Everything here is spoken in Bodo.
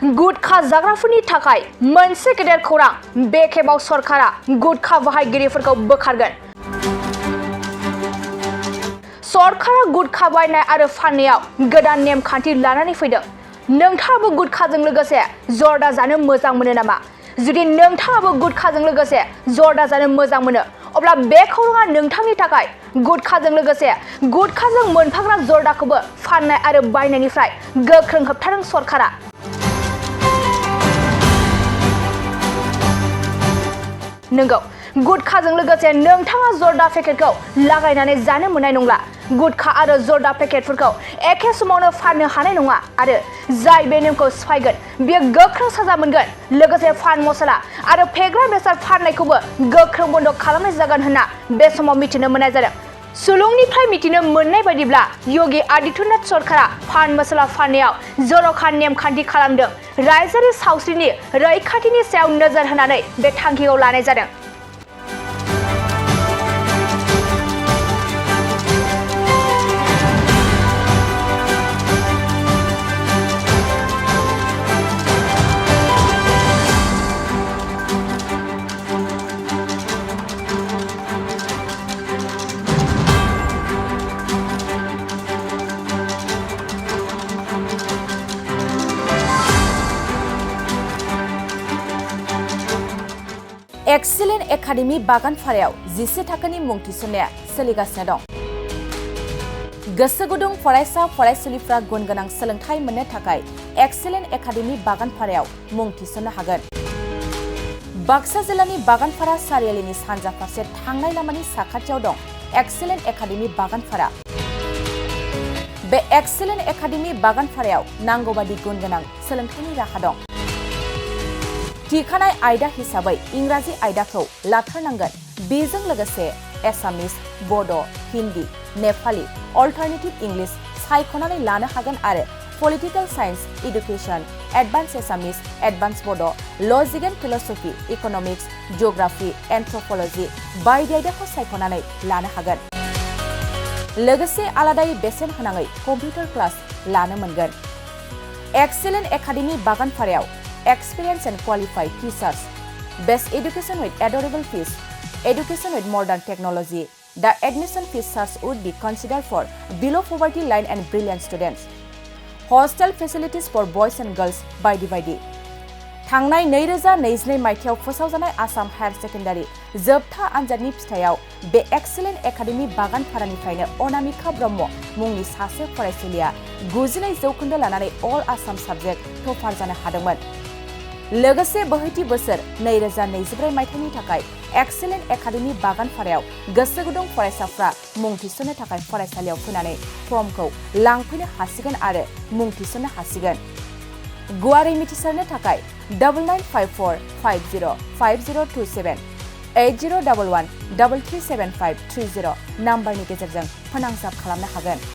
गुटखा जाग्राफोरनि थाखाय मोनसे गेदेर खौरां बे खेबाव सरकारा गुटखा बाहायगिरिफोरखौ बोखारगोन। सरकारा गुटखा बायनाय आरो फाननायाव गोदान नेमखान्थि लानानै फैदों। नोंथाङाबो गुटखाजों लोगोसे जर्दा जानो मोजां मोनो नामा? जुदि नोंथाङाबो गुटखाजों लोगोसे जर्दा जानो मोजां मोनो अब्ला बे खौराङा नोंथांनि थाखाय। गुटखाजों लोगोसे गुटखाजों मोनफाग्रा जर्दाखौबो फाननाय आरो बायनायनिफ्राय गोख्रों होबथादों सरकारा। नंगौ, गुटखाजों लोगोसे नोंथाङा जर्दा पेकेटखौ लागायनानै जानो मोननाय नंला। गुटखा आरो जर्दा पेकेटफोरखौ एखे समावनो फाननो हानाय नङा आरो जाय बे नेमखौ सिफायगोन बियो गोख्रों साजा मोनगोन। लोगोसे पान मस्ला आरो फेग्रा बेसाद फाननायखौबो गोख्रों बन्द खालामनाय जागोन होनना बे समाव मिथिनो मोननाय जादों। सुलुंनिफ्राय मिथिनो मोननाय बायदिब्ला योगी आदित्यनाथ सरकारा पान मस्ला फाननायाव जर'खा नेमखान्थि खालामदों। रायजोआरि सावस्रिनि रैखाथिनि सायाव नोजोर होनानै बे थांखिखौ लानाय जादों। एक्सेलेन्ट एकाडेमि बागानपारायाव 11 थाखोनि मुं थिसननाया सोलिगासिनो दं। गोसो गुदुं फरायसा फरायसुलिफ्रा गुन गोनां सोलोंथाइ मोननो थाखाय एक्सेलेन्ट एकाडेमि बागानपारायाव मुं थिसननो हागोन। बाक्सा जिल्लानि बागानपारा सारियालिनि सानजा फारसे थांनाय लामानि साखाथियाव दं एक्सेलेन्ट एकाडेमि बागानपारा। बे एक्सेलेन्ट एकाडेमि बागानपारायाव नांगौबादि गुन गोनां सोलोंथाइनि राहा दं। थिखानाय आयदा हिसाबै इंराजि आयदाखौ लाथारनांगोन। बेजों लोगोसे एसामिस, बड', हिन्दी, नेपाली, अल्टारनेटिभ इंलिश सायख'नानै लानो हागोन आरो पलिटिकेल साइन्स, इडुकेसन, एडभान्स एसामिस, एडभान्स बड', लजिक एन्ड फिलसफि, इकनमिक्स, जिअग्राफि, एन्थ्रपलजि बायदि आयदाखौ सायख'नानै लानो हागोन। लोगोसे आलादायै बेसेन होनाङै कम्पिउटार क्लास लानो मोनगोन। एक्सेलेन्ट एकाडेमि बागानपारायाव Experience and qualified teachers, best education with adorable fees, education with modern technology. The admission fees charge would be considered for below poverty line and brilliant students. Hostel facilities for boys and girls बायदि। थांनाय 2022 मायथाइयाव फोसावजानाय आसाम हायार सेकेन्डारि जोबथा आनजादनि फिथाइयाव बे एक्सेलेन्ट एकाडेमि बागानपारानिफ्रायनो अनामिका ब्रह्म मुंनि सासे फरायसुलिया 99 जौखोन्दो लानानै अल आसाम साबजेक्ट टपार जानो हादोंमोन। लोगोसे बोहैथि बोसोर 2024 मायथाइनि थाखाय एक्सेलेन्ट एकाडेमि बागानपारायाव गोसो गुदुं फरायसाफ्रा मुं थिसननो थाखाय फरायसालियाव फैनानै फर्मखौ लांफैनो हासिगोन आरो मुं थिसननो हासिगोन। गुवारै मिथिसारनो थाखाय 9954505027 8011337530 नाम्बारनि गेजेरजों फोनांजाब खालामनो हागोन।